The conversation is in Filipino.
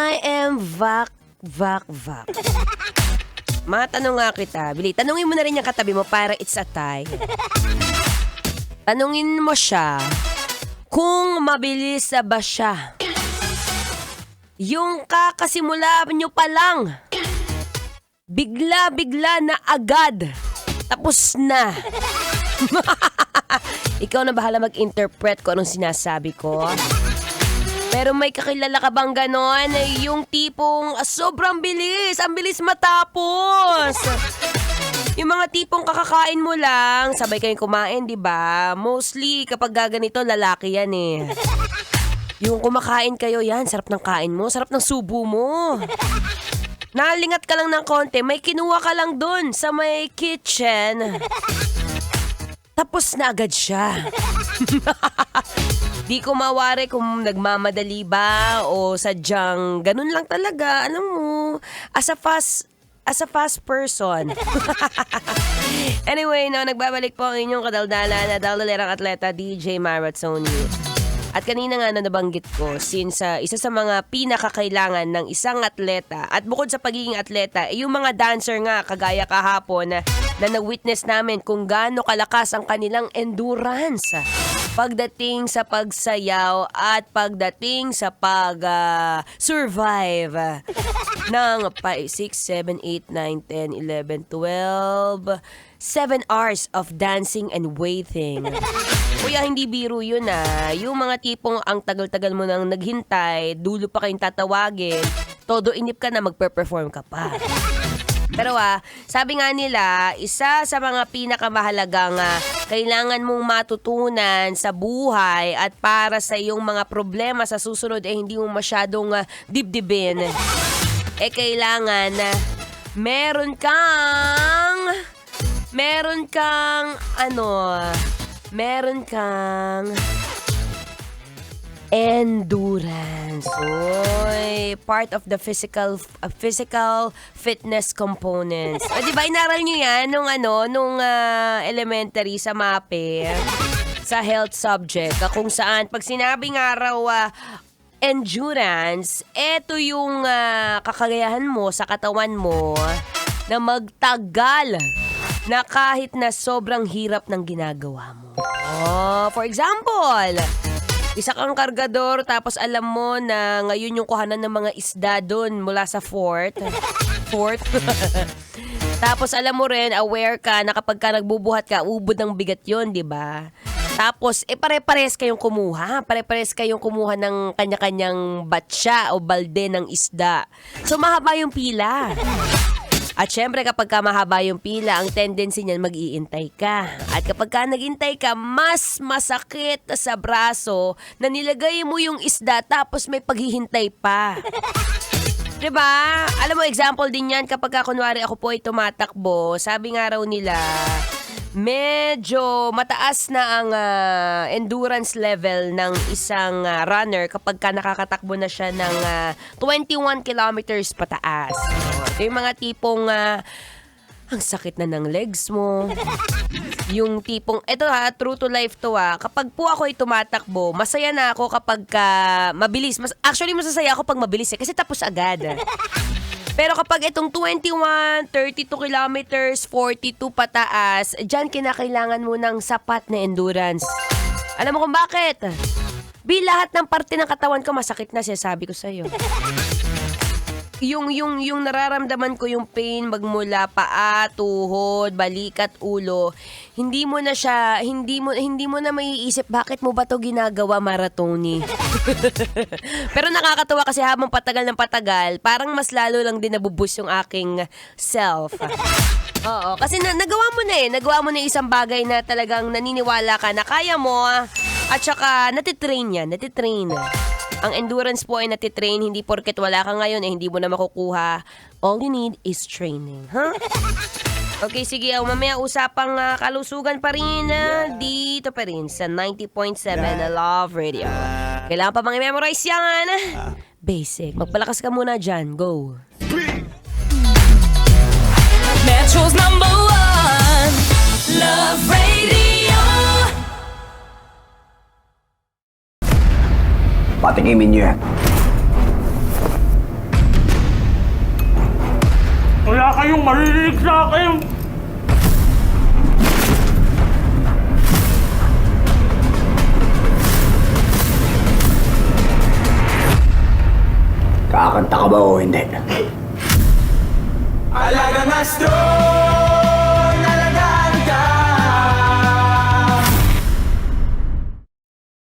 I am Vak. Matanong nga kita, Bili, tanungin mo na rin yung katabi mo para it's a tie. Tanungin mo siya kung mabilis ba siya. Yung kakasimula nyo pa lang, bigla na agad, tapos na. Ikaw na bahala mag-interpret kung anong sinasabi ko. Pero may kakilala ka bang ganon? Yung tipong sobrang bilis, ang bilis matapos. Yung mga tipong kakakain mo lang, sabay kayong kumain, di ba? Mostly kapag gaganito, lalaki yan eh. Yung kumakain kayo, yan, sarap ng kain mo, sarap ng subo mo. Nalingat ka lang ng konti, may kinuha ka lang dun sa may kitchen. Tapos na agad siya. Di ko mawari kung nagmamadali ba o sadyang ganun lang talaga. Alam mo, as a fast person. Anyway, nagbabalik po ang inyong kadaldalan na daldalerang atleta DJ Marazzoni. At kanina nga nabanggit ko, since isa sa mga pinakakailangan ng isang atleta at bukod sa pagiging atleta, yung mga dancer nga kagaya kahapon na na-witness namin kung gaano kalakas ang kanilang endurance pagdating sa pagsayaw at pagdating sa pag-survive ng 6, 7, 8, 9, 10, 11, 12, 7 hours of dancing and waiting. Kuya, hindi biro yun Yung mga tipong ang tagal-tagal mo nang naghintay, dulo pa kayong tatawagin, todo inip ka na, magpe-perform ka pa. Pero sabi nga nila, isa sa mga pinakamahalagang kailangan mong matutunan sa buhay at para sa iyong mga problema sa susunod hindi mo masyadong dibdibin. Kailangan meron kang endurance. Oy, part of the physical fitness components. Diba, inaral nyo yan nung elementary sa MAPE, sa health subject, kung saan pag sinabing araw endurance, eto yung kakagayahan mo sa katawan mo na magtagal na kahit na sobrang hirap ng ginagawa mo. For example, isa kang kargador tapos alam mo na ngayon yung kuhanan ng mga isda doon mula sa fort. Tapos alam mo rin, aware ka na kapag ka nagbubuhat ka, ubod ng bigat yon, di ba? Tapos, pare-pares kayong kumuha. Pare-pares kayong kumuha ng kanya-kanyang batsa o balde ng isda. So, mahaba yung pila. At syempre, kapag ka mahaba yung pila, ang tendency niyan mag-iintay ka. At kapag ka nag-intay ka, mas masakit sa braso na nilagay mo yung isda tapos may paghihintay pa. Diba? Alam mo, example din yan kapag ka kunwari ako po ay tumatakbo. Sabi nga raw nila, medyo mataas na ang endurance level ng isang runner kapag ka nakakatakbo na siya ng 21 kilometers pataas. Ito yung mga tipong ang sakit na ng legs mo. Yung tipong, eto true to life to kapag po ako ay tumatakbo, masaya na ako kapag mabilis. Actually, masasaya ako pag mabilis kasi tapos agad. Pero kapag itong 21, 32 kilometers, 42 pataas, dyan kinakailangan mo ng sapat na endurance. Alam mo kung bakit? Lahat ng parte ng katawan ko masakit na, sinasabi ko sa'yo. Yung nararamdaman ko yung pain magmula paa, tuhod, balikat, ulo, hindi mo na maiisip bakit mo ba to ginagawa, Maratoni. Pero nakakatawa kasi habang patagal ng patagal, parang mas lalo lang din nabuboost yung aking self. Oo, kasi nagawa mo na isang bagay na talagang naniniwala ka na kaya mo at saka natitrain. Ang endurance po ay natitrain, hindi porket wala ka ngayon hindi mo na makukuha. All you need is training, Okay, sige, mamaya usapang kalusugan pa rin dito pa rin sa 90.7 Love Radio. Kailangan pa bang i-memorize yan? Basic. Magpalakas ka muna dyan. Go. Metro's #1 Love Radio. Patikimin niyo yan. tayong marinig sa akin. Kakanta ka ba o hindi? Alagang astro